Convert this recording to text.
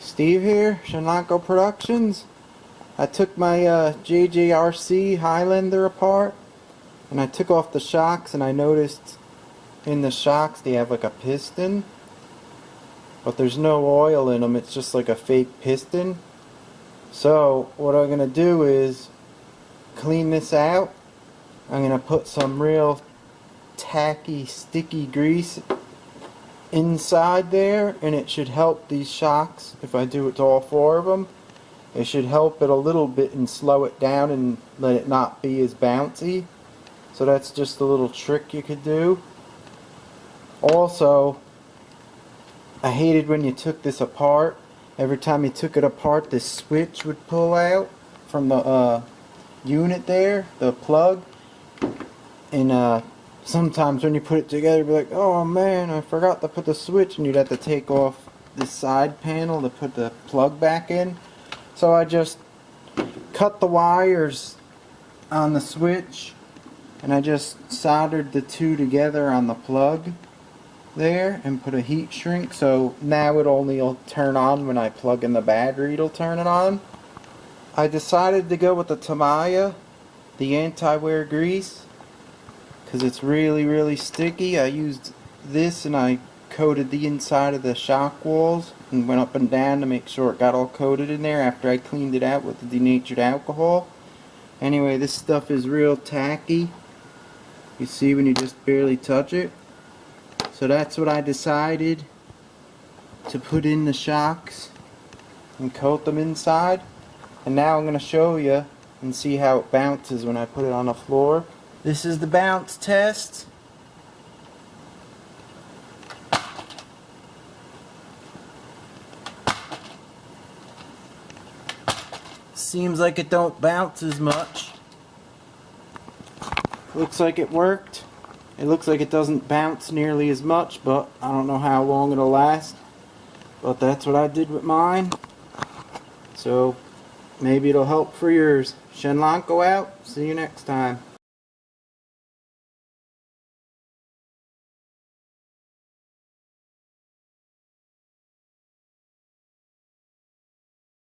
Steve here, Shinlanko Productions. I took my JJRC Highlander apart and I took off the shocks, and I noticed in the shocks they have like a piston, but there's no oil in them. It's just like a fake piston. So what I'm going to do is clean this out. I'm going to put some real tacky, sticky grease inside there, and it should help these shocks. If I do it to all four of them, it should help it a little bit and slow it down and let it not be as bouncy. So that's just a little trick you could do. Also, I hated when you took this apart. Every time you took it apart, this switch would pull out from the unit there, the plug, and sometimes when you put it together, you'd be like, oh man, I forgot to put the switch, and you'd have to take off this side panel to put the plug back in. So I just cut the wires on the switch, and I just soldered the two together on the plug there and put a heat shrink, so now it only will turn on when I plug in the battery. It'll turn it on. I decided to go with the Tamiya, the anti-wear grease, because it's really sticky. I used this and I coated the inside of the shock walls and went up and down to make sure it got all coated in there after I cleaned it out with the denatured alcohol. Anyway, this stuff is real tacky. You see when you just barely touch it. So that's what I decided to put in the shocks and coat them inside. And now I'm going to show you and see how it bounces when I put it on the floor. This is the bounce test. Seems like it don't bounce as much. Looks like it worked. It looks like it doesn't bounce nearly as much, but I don't know how long it'll last. But that's what I did with mine. So maybe it'll help for yours. Shinlanko out. See you next time.